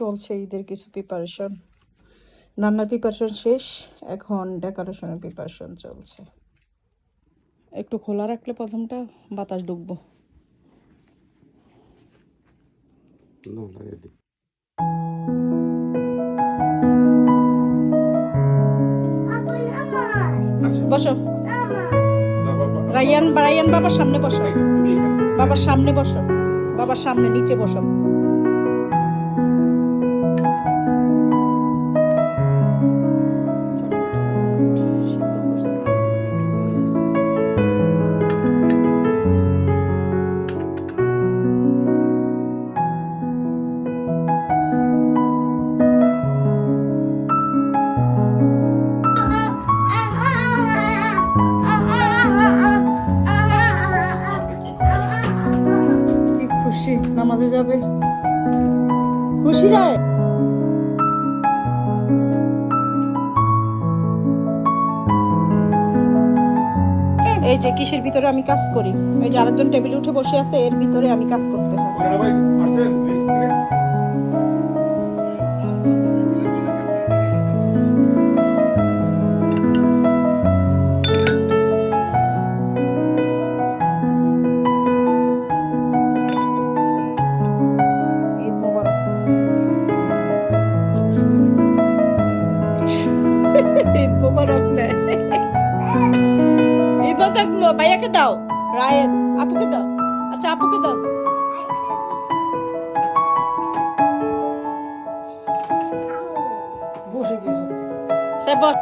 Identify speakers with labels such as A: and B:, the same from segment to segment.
A: চলছে ঈদের কিছু প্রিপারেশন, রান্নার প্রিপারেশন শেষ, এখন ডেকোরেশনের প্রিপারেশন চলছে। একটু খোলা রাখলে প্রথমটা বাতাস ঢুকবো। বসো রায়ান, রায়ান বাবার সামনে বসো, বাবার সামনে বসো, বাবার সামনে নিচে বসো। নামাজে যাবে, খুশি রে। এই যে কিসের ভিতরে আমি কাজ করি, এই যে আরেকজন টেবিলে উঠে বসে আছে, এর ভিতরে আমি কাজ করতে হয়। ঈদ মোবারক নেয়, ঈদ মোবারক ভাইয়াকে দাও, রায়েত আপুকে দাও, আচ্ছা আপুকে দাও। বসে গেছে সে বস।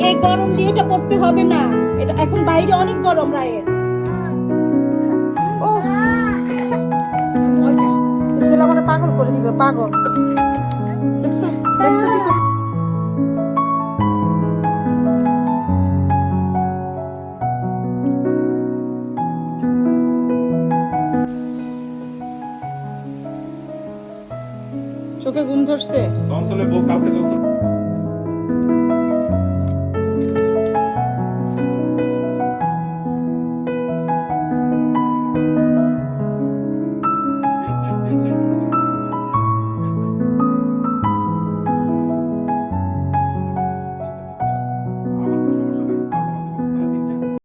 A: এই গরম দিয়ে এটা পড়তে হবে না, এটা এখন বাইরে অনেক গরম রায়ের। ও ছেলে আমার পাগল করে দিবে, পাগল। দেখছো দেখছো কি চোখে ঘুম ধরছে।